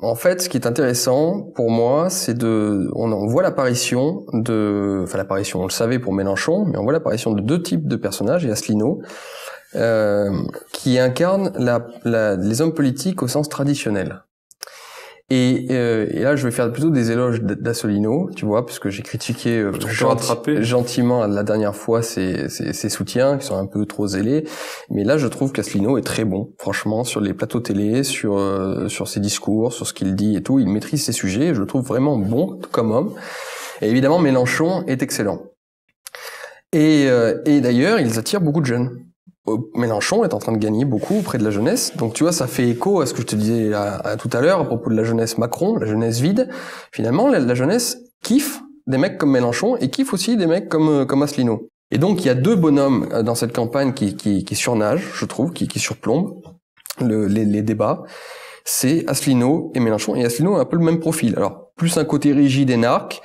En fait, ce qui est intéressant pour moi, c'est on voit l'apparition l'apparition, on le savait pour Mélenchon, mais on voit l'apparition de deux types de personnages, et Asselineau, qui incarnent les hommes politiques au sens traditionnel. Et là, je vais faire plutôt des éloges d'Asselineau, tu vois, parce que j'ai critiqué gentiment la dernière fois ses soutiens, qui sont un peu trop zélés. Mais là, je trouve qu'Asselineau est très bon, franchement, sur les plateaux télé, sur ses discours, sur ce qu'il dit et tout. Il maîtrise ses sujets, je le trouve vraiment bon comme homme. Et évidemment, Mélenchon est excellent. Et d'ailleurs, ils attirent beaucoup de jeunes. Mélenchon est en train de gagner beaucoup auprès de la jeunesse. Donc tu vois, ça fait écho à ce que je te disais tout à l'heure à propos de la jeunesse Macron, la jeunesse vide. Finalement, la jeunesse kiffe des mecs comme Mélenchon et kiffe aussi des mecs comme Asselineau. Et donc il y a deux bonhommes dans cette campagne qui surnagent, je trouve, qui surplombent les débats. C'est Asselineau et Mélenchon. Et Asselineau a un peu le même profil. Alors, plus un côté rigide et narque,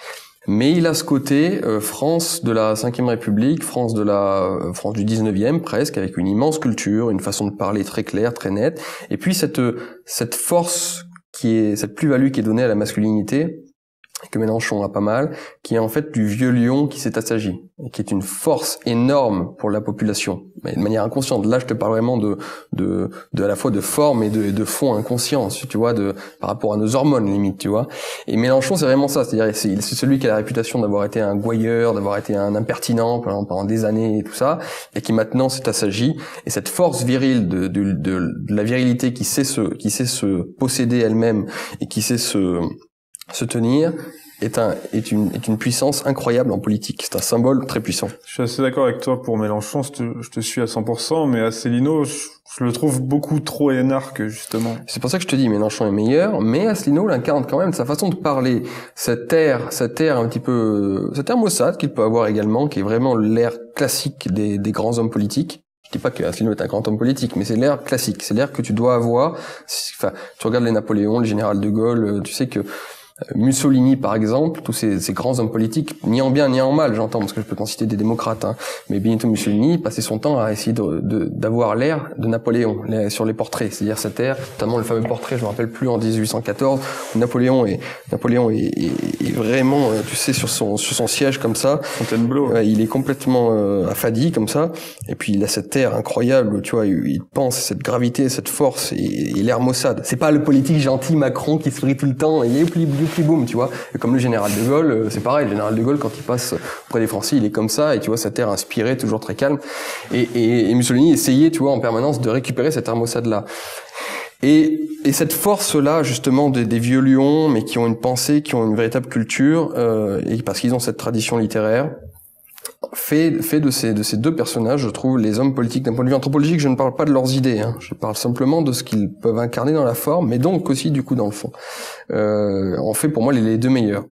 mais il a ce côté France de la Ve République, France du 19e presque, avec une immense culture, une façon de parler très claire, très nette, et puis cette force cette plus-value qui est donnée à la masculinité, que Mélenchon a pas mal, qui est en fait du vieux lion qui s'est assagi, et qui est une force énorme pour la population, mais de manière inconsciente. Là, je te parle vraiment de à la fois de forme et de fond inconscient, tu vois, par rapport à nos hormones limite, tu vois. Et Mélenchon, c'est vraiment ça, c'est-à-dire c'est celui qui a la réputation d'avoir été un gouailleur, d'avoir été un impertinent pendant des années et tout ça, et qui maintenant s'est assagi. Et cette force virile de la virilité qui sait se posséder elle-même et qui sait se tenir est une puissance incroyable en politique. C'est un symbole très puissant. Je suis assez d'accord avec toi pour Mélenchon, je te suis à 100%, mais Asselineau, je le trouve beaucoup trop énarque, justement. C'est pour ça que je te dis, Mélenchon est meilleur, mais Asselineau l'incarne quand même, sa façon de parler, cet air un petit peu, cet air maussade qu'il peut avoir également, qui est vraiment l'air classique des grands hommes politiques. Je dis pas que Asselineau est un grand homme politique, mais c'est l'air classique, c'est l'air que tu dois avoir. Enfin, tu regardes les Napoléons, le général de Gaulle, tu sais que Mussolini, par exemple, tous ces grands hommes politiques, ni en bien ni en mal, j'entends, parce que je peux t'en citer des démocrates, hein, mais Benito Mussolini passait son temps à essayer d'avoir l'air de Napoléon sur les portraits, c'est-à-dire cet air, notamment le fameux portrait, je me rappelle plus, en 1814, où Napoléon est vraiment, tu sais, sur son siège comme ça, Fontainebleau, il est complètement affadi comme ça, et puis il a cet air incroyable, tu vois, il pense cette gravité, cette force, et l'air maussade. C'est pas le politique gentil Macron qui sourit tout le temps, et boum, tu vois. Et comme le général de Gaulle, c'est pareil. Le général de Gaulle, quand il passe auprès des Français, il est comme ça, et tu vois, cet air inspiré, toujours très calme. Et Mussolini essayait, tu vois, en permanence de récupérer cette air maussade-là. Et cette force-là, justement, des vieux lions, mais qui ont une pensée, qui ont une véritable culture, et parce qu'ils ont cette tradition littéraire, fait de ces deux personnages, je trouve, les hommes politiques d'un point de vue anthropologique. Je ne parle pas de leurs idées, hein, je parle simplement de ce qu'ils peuvent incarner dans la forme, mais donc aussi du coup dans le fond. En fait, pour moi, les deux meilleurs.